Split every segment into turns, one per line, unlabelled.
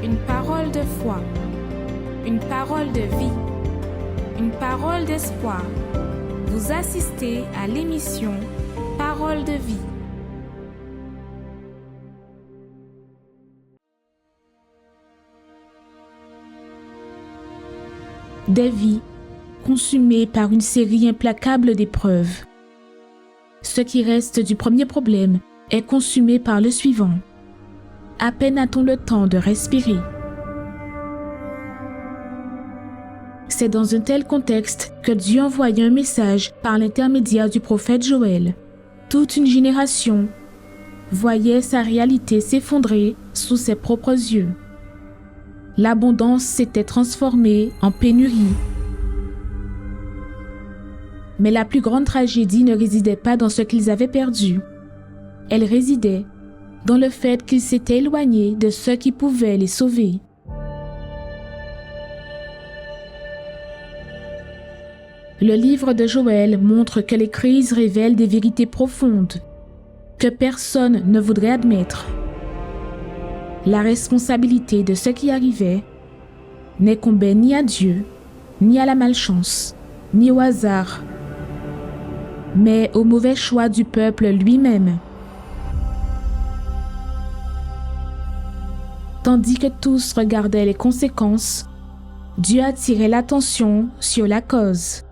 Une parole de foi, une parole de vie, une parole d'espoir. Vous assistez à l'émission Parole de vie. Des vies consumées par une série implacable d'épreuves. Ce qui reste du premier problème est consumé par le suivant. À peine a-t-on le temps de respirer. C'est dans un tel contexte que Dieu envoya un message par l'intermédiaire du prophète Joël. Toute une génération voyait sa réalité s'effondrer sous ses propres yeux. L'abondance s'était transformée en pénurie. Mais la plus grande tragédie ne résidait pas dans ce qu'ils avaient perdu. Elle résidait dans le fait qu'ils s'étaient éloignés de ceux qui pouvaient les sauver. Le livre de Joël montre que les crises révèlent des vérités profondes que personne ne voudrait admettre. La responsabilité de ce qui arrivait n'incombait ni à Dieu, ni à la malchance, ni au hasard, mais au mauvais choix du peuple lui-même. Tandis que tous regardaient les conséquences, Dieu attirait l'attention sur la cause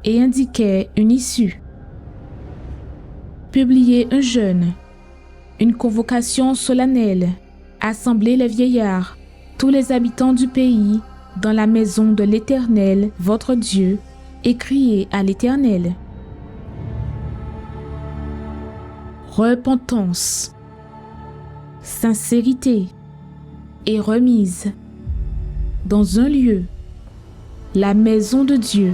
et indiquait une issue. Publier un jeûne, une convocation solennelle, assembler les vieillards, tous les habitants du pays, dans la maison de l'Éternel, votre Dieu, et crier à l'Éternel. Repentance, sincérité et remise dans un lieu, la maison de Dieu,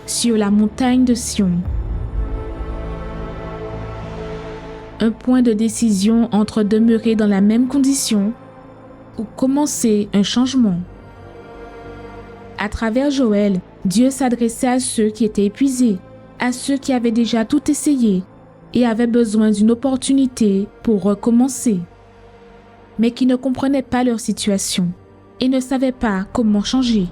sur la montagne de Sion. Un point de décision entre demeurer dans la même condition ou commencer un changement. À travers Joël, Dieu s'adressait à ceux qui étaient épuisés, à ceux qui avaient déjà tout essayé et avaient besoin d'une opportunité pour recommencer, mais qui ne comprenaient pas leur situation et ne savaient pas comment changer.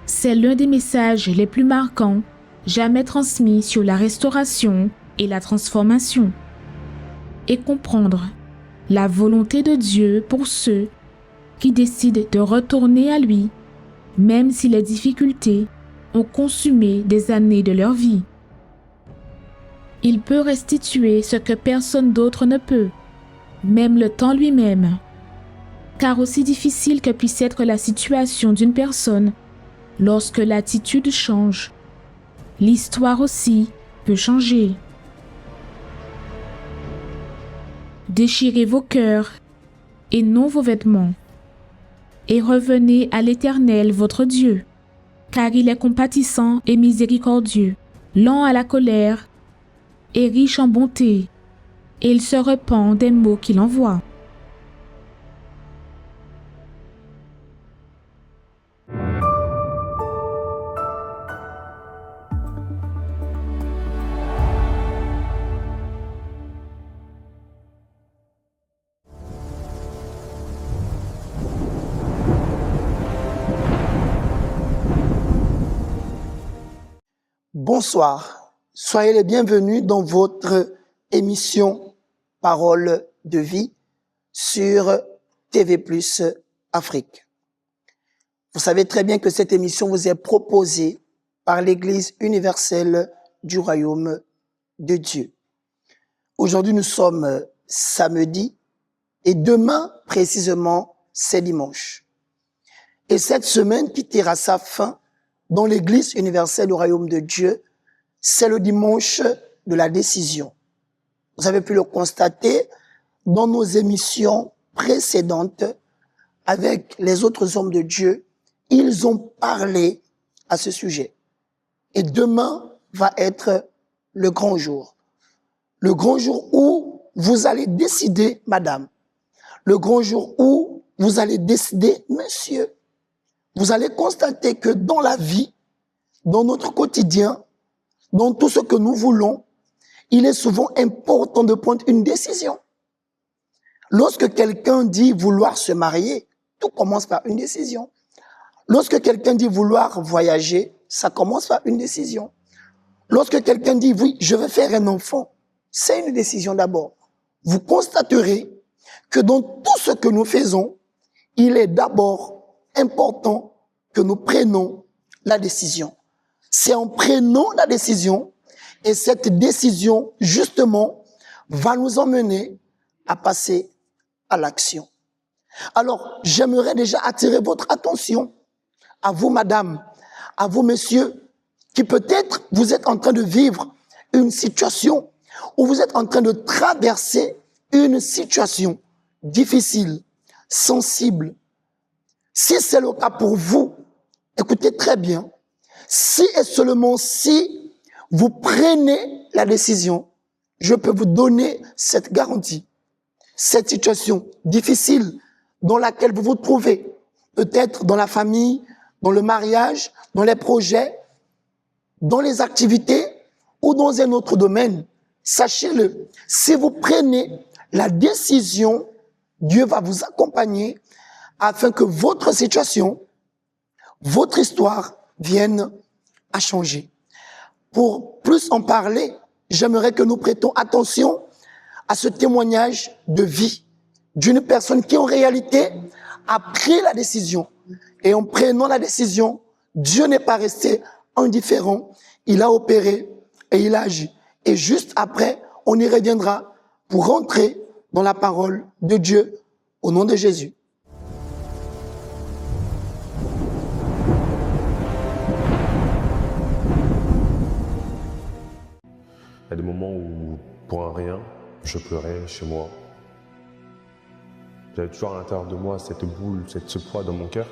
C'est l'un des messages les plus marquants jamais transmis sur la restauration et la transformation. Et comprendre la volonté de Dieu pour ceux qui décident de retourner à lui, même si les difficultés ont consumé des années de leur vie. Il peut restituer ce que personne d'autre ne peut, même le temps lui-même. Car aussi difficile que puisse être la situation d'une personne, lorsque l'attitude change, l'histoire aussi peut changer. Déchirez vos cœurs et non vos vêtements, et revenez à l'Éternel votre Dieu, car il est compatissant et miséricordieux, lent à la colère et riche en bonté, et il se repent des maux qu'il envoie.
Bonsoir, soyez les bienvenus dans votre émission Parole de vie sur TV+ Afrique. Vous savez très bien que cette émission vous est proposée par l'Église universelle du Royaume de Dieu. Aujourd'hui, nous sommes samedi et demain, précisément, c'est dimanche. Et cette semaine qui tire à sa fin dans l'Église universelle du Royaume de Dieu, c'est le dimanche de la décision. Vous avez pu le constater dans nos émissions précédentes avec les autres hommes de Dieu. Ils ont parlé à ce sujet. Et demain va être le grand jour. Le grand jour où vous allez décider, madame. Le grand jour où vous allez décider, monsieur. Vous allez constater que dans la vie, dans notre quotidien, dans tout ce que nous voulons, il est souvent important de prendre une décision. Lorsque quelqu'un dit vouloir se marier, tout commence par une décision. Lorsque quelqu'un dit vouloir voyager, ça commence par une décision. Lorsque quelqu'un dit oui, je veux faire un enfant, c'est une décision d'abord. Vous constaterez que dans tout ce que nous faisons, il est d'abord important que nous prenions la décision. C'est en prenant la décision, et cette décision, justement, va nous emmener à passer à l'action. Alors, j'aimerais déjà attirer votre attention, à vous, madame, à vous, messieurs, qui peut-être vous êtes en train de vivre une situation où vous êtes en train de traverser une situation difficile, sensible. Si c'est le cas pour vous, écoutez très bien, si et seulement si vous prenez la décision, je peux vous donner cette garantie. Cette situation difficile dans laquelle vous vous trouvez, peut-être dans la famille, dans le mariage, dans les projets, dans les activités ou dans un autre domaine, sachez-le, si vous prenez la décision, Dieu va vous accompagner afin que votre situation, votre histoire vienne à changer. Pour plus en parler, j'aimerais que nous prêtons attention à ce témoignage de vie d'une personne qui en réalité a pris la décision. Et en prenant la décision, Dieu n'est pas resté indifférent, il a opéré et il a agi. Et juste après, on y reviendra pour rentrer dans la parole de Dieu au nom de Jésus.
Il y a des moments où, pour un rien, je pleurais chez moi. J'avais toujours à l'intérieur de moi cette boule, ce poids dans mon cœur.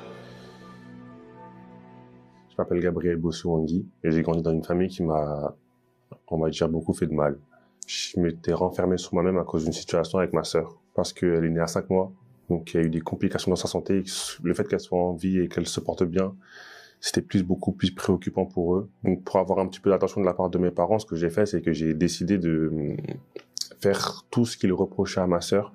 Je m'appelle Gabriel Bossouangui et j'ai grandi dans une famille qui m'a, on va dire, beaucoup fait de mal. Je m'étais renfermé sur moi-même à cause d'une situation avec ma sœur, parce qu'elle est née à 5 mois, donc il y a eu des complications dans sa santé. Le fait qu'elle soit en vie et qu'elle se porte bien, c'était beaucoup plus préoccupant pour eux. Donc pour avoir un petit peu d'attention de la part de mes parents, ce que j'ai fait, c'est que j'ai décidé de faire tout ce qu'il reprochait à ma sœur,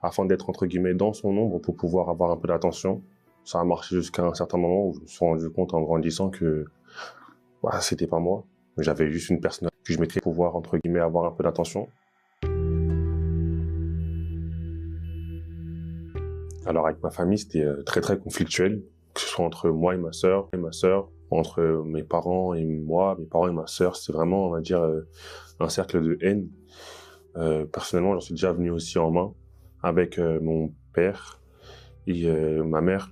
afin d'être entre guillemets dans son ombre pour pouvoir avoir un peu d'attention. Ça a marché jusqu'à un certain moment où je me suis rendu compte en grandissant que c'était pas moi. J'avais juste une personne que je mettrais pour pouvoir entre guillemets avoir un peu d'attention. Alors avec ma famille, c'était très très conflictuel, que ce soit entre moi et ma sœur, entre mes parents et moi, mes parents et ma sœur, c'est vraiment, on va dire, un cercle de haine. Personnellement, j'en suis déjà venu aussi en main avec mon père et ma mère,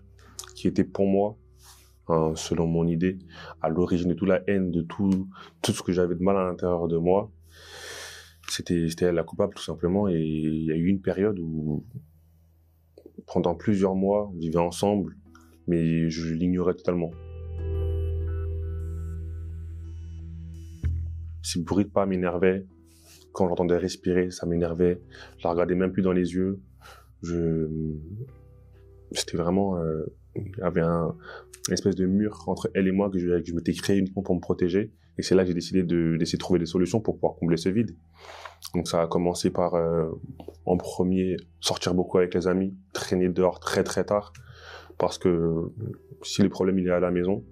qui était pour moi, selon mon idée, à l'origine de toute la haine, de tout ce que j'avais de mal à l'intérieur de moi. C'était elle la coupable, tout simplement. Et il y a eu une période où, pendant plusieurs mois, on vivait ensemble, mais je l'ignorais totalement. Si le bruit de pas m'énervait, quand j'entendais respirer, ça m'énervait. Je la regardais même plus dans les yeux. C'était vraiment, il y avait une espèce de mur entre elle et moi que je m'étais créé uniquement pour me protéger. Et c'est là que j'ai décidé d'essayer de trouver des solutions pour pouvoir combler ce vide. Donc ça a commencé par, en premier, sortir beaucoup avec les amis, traîner dehors très très tard. Parce que si le problème il est à la maison,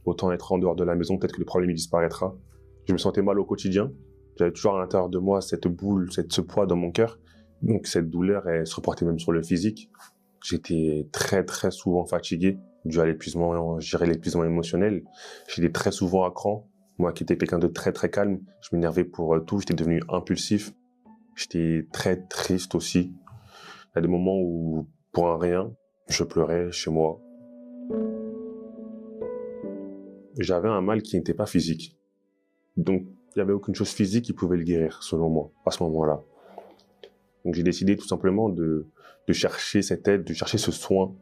autant être en dehors de la maison, peut-être que le problème il disparaîtra. Je me sentais mal au quotidien. J'avais toujours à l'intérieur de moi cette boule, ce poids dans mon cœur. Donc cette douleur, elle se reportait même sur le physique. J'étais très très souvent fatigué, dû à l'épuisement, je dirais l'épuisement émotionnel. J'étais très souvent à cran. Moi qui étais quelqu'un de très très calme, je m'énervais pour tout, j'étais devenu impulsif. J'étais très triste aussi. Il y a des moments où, pour un rien, je pleurais chez moi. J'avais un mal qui n'était pas physique. Donc, il n'y avait aucune chose physique qui pouvait le guérir, selon moi, à ce moment-là. Donc, j'ai décidé tout simplement de chercher cette aide, de chercher ce soin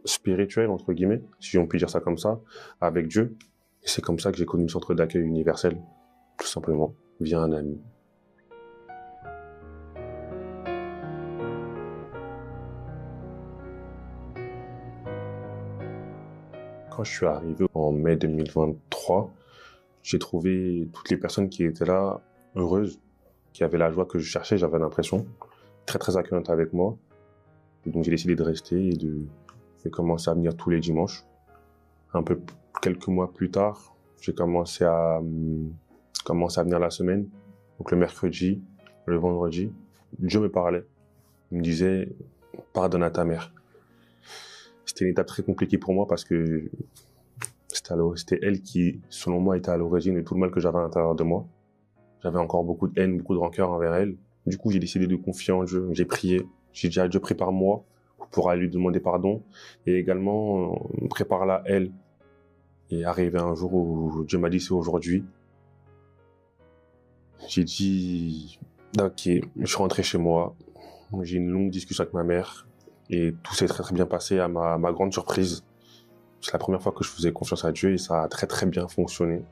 spirituel, entre guillemets, si on peut dire ça comme ça, avec Dieu. Et c'est comme ça que j'ai connu le centre d'accueil universel, tout simplement, via un ami. Quand je suis arrivé en mai 2023, j'ai trouvé toutes les personnes qui étaient là heureuse, qui avait la joie que je cherchais, j'avais l'impression, très très accueillante avec moi. Et donc j'ai décidé de rester et de commencer à venir tous les dimanches. Quelques mois plus tard, j'ai commencé à venir la semaine, donc le mercredi, le vendredi. Dieu me parlait, il me disait « Pardonne à ta mère ». C'était une étape très compliquée pour moi parce que c'était elle qui, selon moi, était à l'origine de tout le mal que j'avais à l'intérieur de moi. J'avais encore beaucoup de haine, beaucoup de rancœur envers elle. Du coup, j'ai décidé de confier en Dieu. J'ai prié. J'ai dit à Dieu, prépare-moi pour aller lui demander pardon. Et également, prépare-la elle. Et arrivé un jour où Dieu m'a dit, c'est aujourd'hui. J'ai dit, ok, je suis rentré chez moi. J'ai eu une longue discussion avec ma mère. Et tout s'est très très bien passé à ma grande surprise. C'est la première fois que je faisais confiance à Dieu et ça a très très bien fonctionné.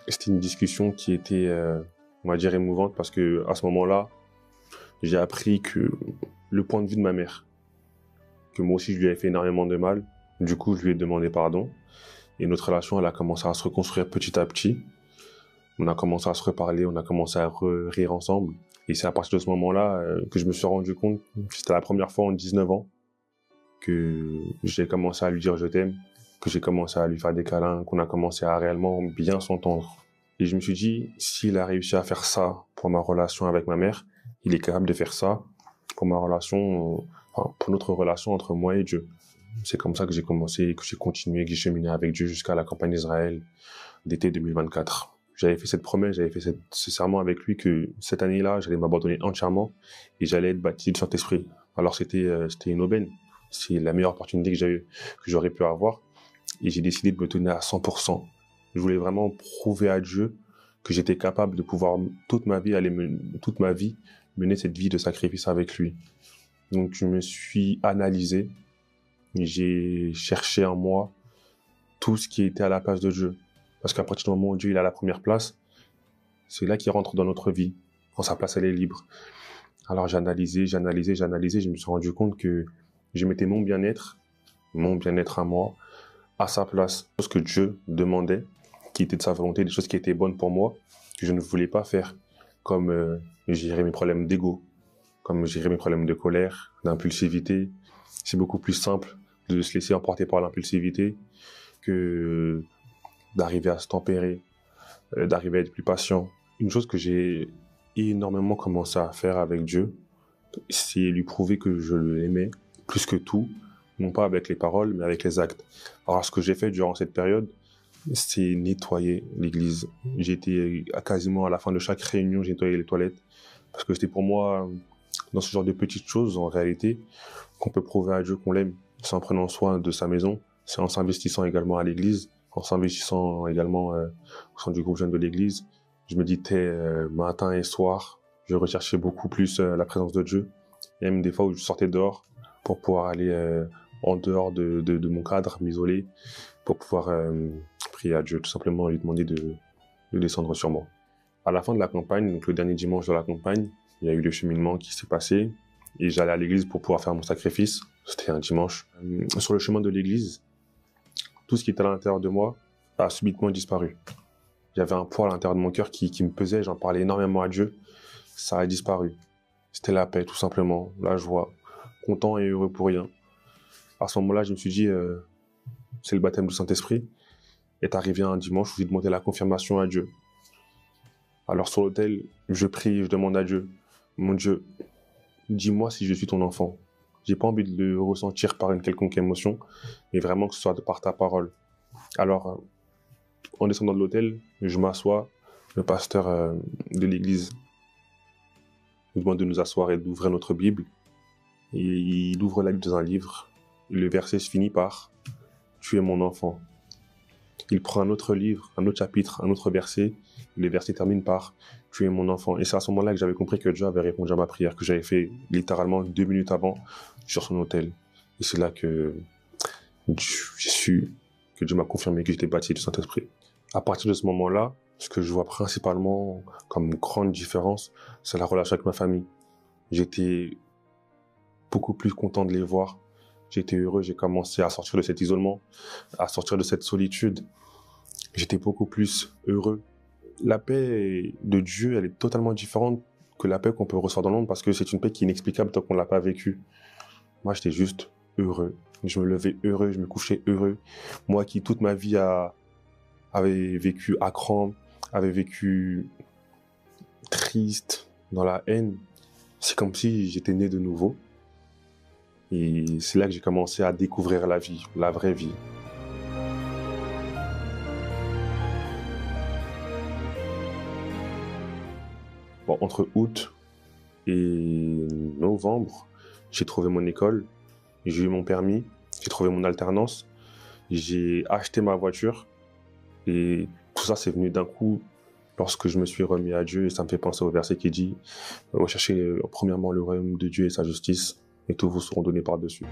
C'était une discussion qui était, on va dire, émouvante parce que à ce moment-là, j'ai appris que le point de vue de ma mère, que moi aussi je lui avais fait énormément de mal. Du coup, je lui ai demandé pardon et notre relation, elle a commencé à se reconstruire petit à petit. On a commencé à se reparler, on a commencé à rire ensemble. Et c'est à partir de ce moment-là que je me suis rendu compte que c'était la première fois en 19 ans que j'ai commencé à lui dire je t'aime, que j'ai commencé à lui faire des câlins, qu'on a commencé à réellement bien s'entendre. Et je me suis dit, s'il a réussi à faire ça pour ma relation avec ma mère, il est capable de faire ça pour ma relation, pour notre relation entre moi et Dieu. C'est comme ça que j'ai commencé, que j'ai continué, que j'ai cheminé avec Dieu jusqu'à la campagne d'Israël d'été 2024. J'avais fait cette promesse, j'avais fait ce serment avec lui que cette année-là, j'allais m'abandonner entièrement et j'allais être baptisé du Saint-Esprit. Alors c'était une aubaine. C'est la meilleure opportunité que j'aurais pu avoir. Et j'ai décidé de me tenir à 100%. Je voulais vraiment prouver à Dieu que j'étais capable de pouvoir toute ma vie mener cette vie de sacrifice avec lui. Donc je me suis analysé. J'ai cherché en moi tout ce qui était à la place de Dieu. Parce qu'à partir du moment où Dieu il a la première place, c'est là qu'il rentre dans notre vie. Quand sa place elle est libre. Alors j'ai analysé, je me suis rendu compte que je mettais mon bien-être à moi, à sa place. Ce que Dieu demandait, qui était de sa volonté, des choses qui étaient bonnes pour moi, que je ne voulais pas faire. Comme gérer mes problèmes d'ego, comme gérer mes problèmes de colère, d'impulsivité. C'est beaucoup plus simple de se laisser emporter par l'impulsivité que d'arriver à se tempérer, d'arriver à être plus patient. Une chose que j'ai énormément commencé à faire avec Dieu, c'est lui prouver que je l'aimais plus que tout, non pas avec les paroles, mais avec les actes. Alors, ce que j'ai fait durant cette période, c'est nettoyer l'église. J'étais quasiment à la fin de chaque réunion, j'ai nettoyé les toilettes, parce que c'était pour moi, dans ce genre de petites choses, en réalité, qu'on peut prouver à Dieu qu'on l'aime. C'est en prenant soin de sa maison, c'est en s'investissant également à l'église, en s'investissant également au sein du groupe jeune de l'église. Je méditais matin et soir. Je recherchais beaucoup plus la présence de Dieu. Il y a même des fois où je sortais dehors pour pouvoir aller en dehors de mon cadre, m'isoler, pour pouvoir prier à Dieu, tout simplement lui demander de descendre sur moi. À la fin de la campagne, donc le dernier dimanche de la campagne, il y a eu le cheminement qui s'est passé et j'allais à l'église pour pouvoir faire mon sacrifice. C'était un dimanche. Sur le chemin de l'église, tout ce qui était à l'intérieur de moi a subitement disparu. J'avais un poids à l'intérieur de mon cœur qui me pesait, j'en parlais énormément à Dieu. Ça a disparu. C'était la paix, tout simplement, la joie, content et heureux pour rien. À ce moment-là, je me suis dit, c'est le baptême du Saint-Esprit. Est arrivé un dimanche où j'ai demandé la confirmation à Dieu. Alors sur l'autel, je prie, je demande à Dieu, mon Dieu, dis-moi si je suis ton enfant. J'ai pas envie de le ressentir par une quelconque émotion, mais vraiment que ce soit par ta parole. Alors, en descendant de l'autel, je m'assois, le pasteur de l'église nous demande de nous asseoir et d'ouvrir notre Bible. Et il ouvre la Bible dans un livre. Et le verset se finit par « Tu es mon enfant ». Il prend un autre livre, un autre chapitre, un autre verset. Et le verset termine par « Tu es mon enfant ». Et c'est à ce moment-là que j'avais compris que Dieu avait répondu à ma prière, que j'avais fait littéralement 2 minutes avant sur son autel. Et c'est là que j'ai su que Dieu m'a confirmé que j'étais baptisé du Saint-Esprit. À partir de ce moment-là, ce que je vois principalement comme grande différence, c'est la relation avec ma famille. J'étais beaucoup plus content de les voir. J'étais heureux, j'ai commencé à sortir de cet isolement, à sortir de cette solitude. J'étais beaucoup plus heureux. La paix de Dieu, elle est totalement différente que la paix qu'on peut ressentir dans le monde parce que c'est une paix qui est inexplicable tant qu'on ne l'a pas vécue. Moi, j'étais juste heureux. Je me levais heureux, je me couchais heureux. Moi qui, toute ma vie, avait vécu à cran, avait vécu triste, dans la haine, c'est comme si j'étais né de nouveau. Et c'est là que j'ai commencé à découvrir la vie, la vraie vie. Bon, entre août et novembre, j'ai trouvé mon école, j'ai eu mon permis, j'ai trouvé mon alternance, j'ai acheté ma voiture et tout ça c'est venu d'un coup lorsque je me suis remis à Dieu et ça me fait penser au verset qui dit « Recherchez premièrement le royaume de Dieu et sa justice et tout vous seront donnés par-dessus. »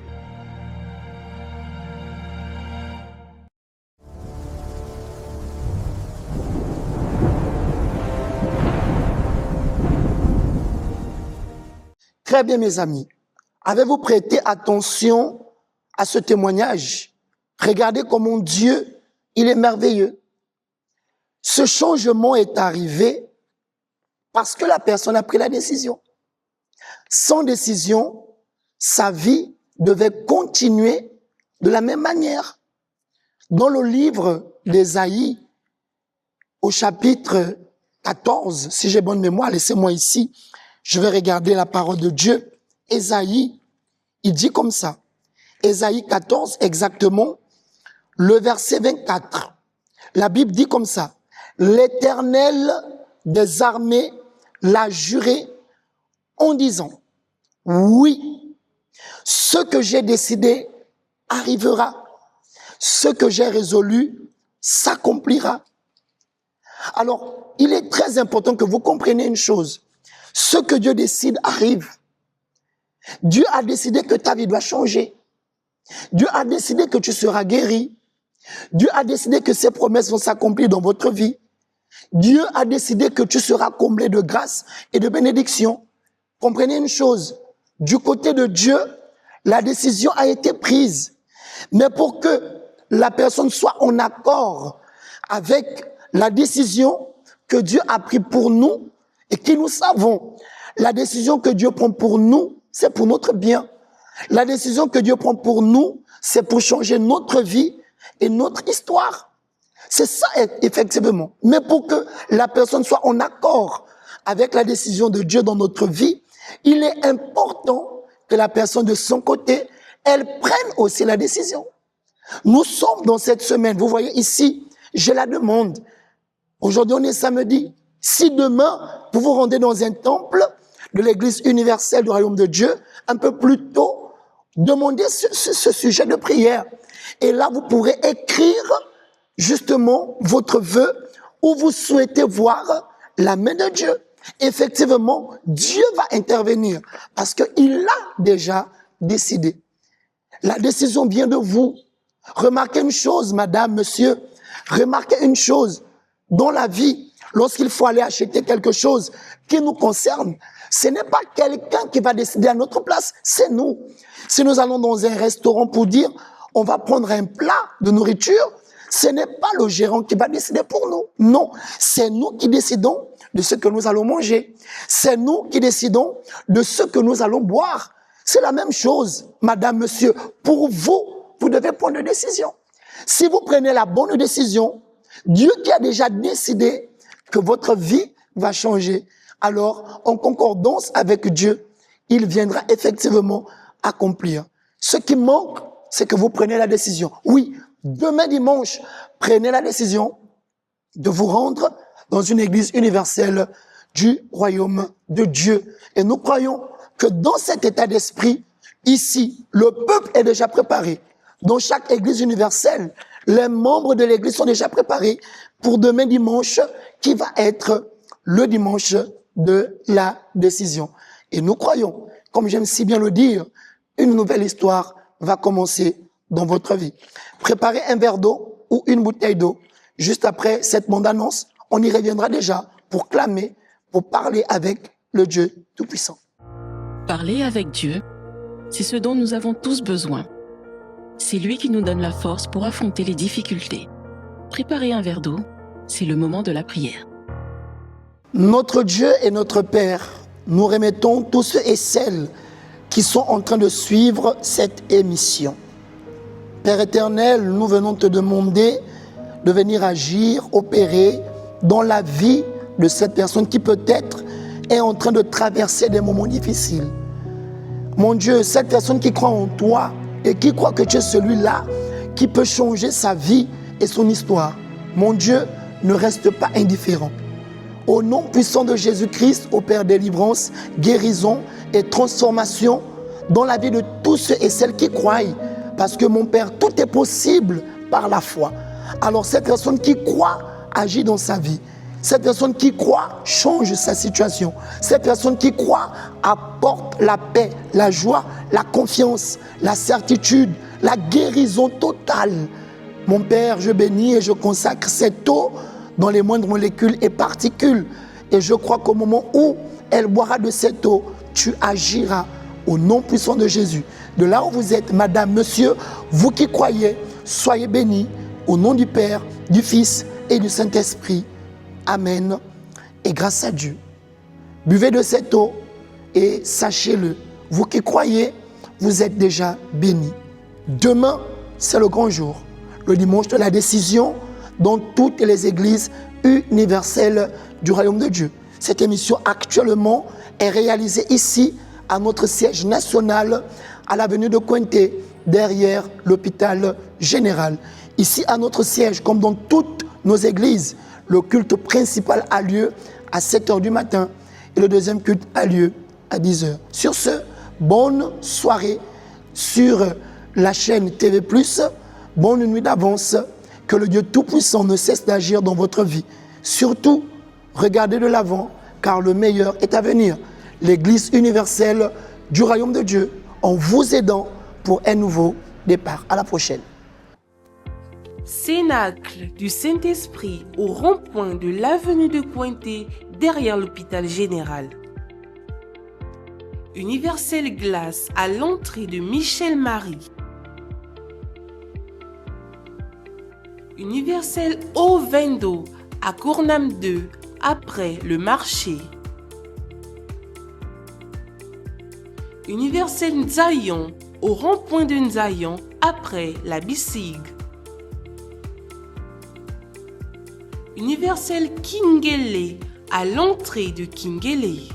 Très bien, mes amis. Avez-vous prêté attention à ce témoignage? Regardez comment Dieu, il est merveilleux. Ce changement est arrivé parce que la personne a pris la décision. Sans décision, sa vie devait continuer de la même manière. Dans le livre d'Ésaïe, au chapitre 14, si j'ai bonne mémoire, laissez-moi ici, je vais regarder la parole de Dieu. Ésaïe, il dit comme ça. Ésaïe 14, exactement, le verset 24. La Bible dit comme ça. L'Éternel des armées l'a juré en disant, oui, ce que j'ai décidé arrivera. Ce que j'ai résolu s'accomplira. Alors, il est très important que vous compreniez une chose. Ce que Dieu décide arrive. Dieu a décidé que ta vie doit changer. Dieu a décidé que tu seras guéri. Dieu a décidé que ses promesses vont s'accomplir dans votre vie. Dieu a décidé que tu seras comblé de grâce et de bénédiction. Comprenez une chose. Du côté de Dieu, la décision a été prise. Mais pour que la personne soit en accord avec la décision que Dieu a prise pour nous, et qui nous savons, la décision que Dieu prend pour nous, c'est pour notre bien. La décision que Dieu prend pour nous, c'est pour changer notre vie et notre histoire. C'est ça, effectivement. Mais pour que la personne soit en accord avec la décision de Dieu dans notre vie, il est important que la personne de son côté, elle prenne aussi la décision. Nous sommes dans cette semaine. Vous voyez ici, je la demande. Aujourd'hui, on est samedi. Si demain, vous vous rendez dans un temple de l'Église universelle du Royaume de Dieu, un peu plus tôt, demandez ce sujet de prière. Et là, vous pourrez écrire justement votre vœu où vous souhaitez voir la main de Dieu. Effectivement, Dieu va intervenir parce qu'il l'a déjà décidé. La décision vient de vous. Remarquez une chose, madame, monsieur, remarquez une chose. Dans la vie, lorsqu'il faut aller acheter quelque chose qui nous concerne, ce n'est pas quelqu'un qui va décider à notre place, c'est nous. Si nous allons dans un restaurant pour dire, on va prendre un plat de nourriture, ce n'est pas le gérant qui va décider pour nous. Non, c'est nous qui décidons de ce que nous allons manger. C'est nous qui décidons de ce que nous allons boire. C'est la même chose, madame, monsieur. Pour vous, vous devez prendre une décision. Si vous prenez la bonne décision, Dieu qui a déjà décidé que votre vie va changer, alors en concordance avec Dieu, il viendra effectivement accomplir. Ce qui manque, c'est que vous preniez la décision. Oui, demain dimanche, prenez la décision de vous rendre dans une église universelle du royaume de Dieu. Et nous croyons que dans cet état d'esprit, ici, le peuple est déjà préparé. Dans chaque église universelle, les membres de l'église sont déjà préparés pour demain dimanche, qui va être le dimanche de la décision. Et nous croyons, comme j'aime si bien le dire, une nouvelle histoire va commencer dans votre vie. Préparez un verre d'eau ou une bouteille d'eau. Juste après cette bande-annonce, on y reviendra déjà pour clamer, pour parler avec le Dieu Tout-Puissant.
Parler avec Dieu, c'est ce dont nous avons tous besoin. C'est lui qui nous donne la force pour affronter les difficultés. Préparez un verre d'eau, c'est le moment de la prière.
Notre Dieu et notre Père, nous remettons tous ceux et celles qui sont en train de suivre cette émission. Père éternel, nous venons te demander de venir agir, opérer dans la vie de cette personne qui peut-être est en train de traverser des moments difficiles. Mon Dieu, cette personne qui croit en toi et qui croit que tu es celui-là qui peut changer sa vie et son histoire. Mon Dieu, ne reste pas indifférent. Au nom puissant de Jésus-Christ, opère délivrance, guérison et transformation dans la vie de tous ceux et celles qui croient. Parce que mon Père, tout est possible par la foi. Alors cette personne qui croit agit dans sa vie. Cette personne qui croit change sa situation. Cette personne qui croit apporte la paix, la joie, la confiance, la certitude, la guérison totale. Mon Père, je bénis et je consacre cette eau dans les moindres molécules et particules. Et je crois qu'au moment où elle boira de cette eau, tu agiras au nom puissant de Jésus. De là où vous êtes, madame, monsieur, vous qui croyez, soyez bénis au nom du Père, du Fils et du Saint-Esprit. Amen. Et grâce à Dieu, buvez de cette eau et sachez-le, vous qui croyez, vous êtes déjà bénis. Demain, c'est le grand jour, le dimanche de la décision dans toutes les églises universelles du royaume de Dieu. Cette émission actuellement est réalisée ici à notre siège national à l'avenue de Cointé, derrière l'hôpital général. Ici à notre siège, comme dans toutes nos églises, le culte principal a lieu à 7h du matin et le deuxième culte a lieu à 10h. Sur ce, bonne soirée sur la chaîne TV+. Bonne nuit d'avance. Que le Dieu Tout-Puissant ne cesse d'agir dans votre vie. Surtout, regardez de l'avant, car le meilleur est à venir. L'Église universelle du royaume de Dieu, en vous aidant pour un nouveau départ. À la prochaine.
Cénacle du Saint-Esprit au rond-point de l'avenue de Cointé, derrière l'hôpital général. Universel Glace à l'entrée de Michel Marie. Universel Eau Vendo à Cournam 2, après le marché. Universel Nzayon au rond-point de Nzayon, après la Bissig. Universel Kingele à l'entrée de Kingele.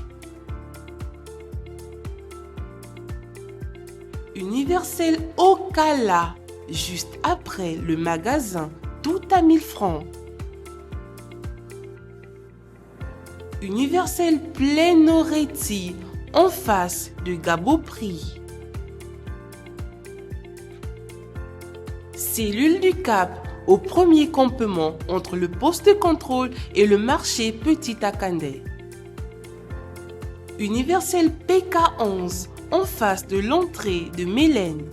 Universel Okala, juste après le magasin, tout à 1000 francs. Universel Plenoreti, en face de Gaboprix. Cellule du Cap, au premier campement entre le poste de contrôle et le marché Petit Akandé. Universel PK11, en face de l'entrée de Mélène.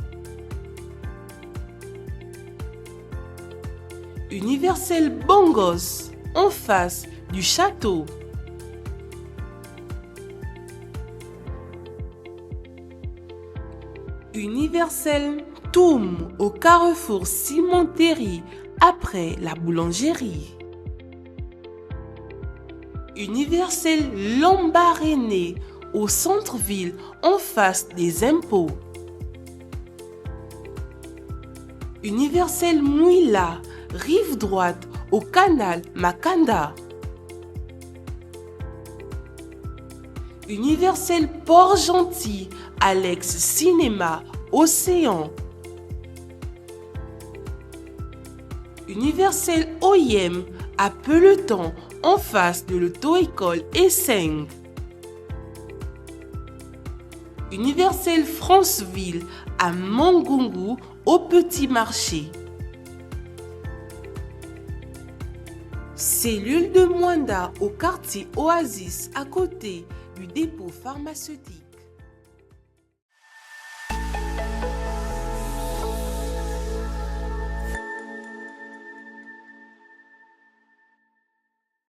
Universel Bongos, en face du château. Universel Toum au carrefour Cimenterie, après la boulangerie. Universel Lambaréné au centre-ville, en face des impôts. Universel Mouila, rive droite au canal Makanda. Universel Port-Gentil, Alex Cinéma, Océan. Universel OIM à Peloton, en face de l'auto-école E5. Universel Franceville à Mangungu, au Petit Marché. Cellule de Mwanda au quartier Oasis, à côté du dépôt pharmaceutique.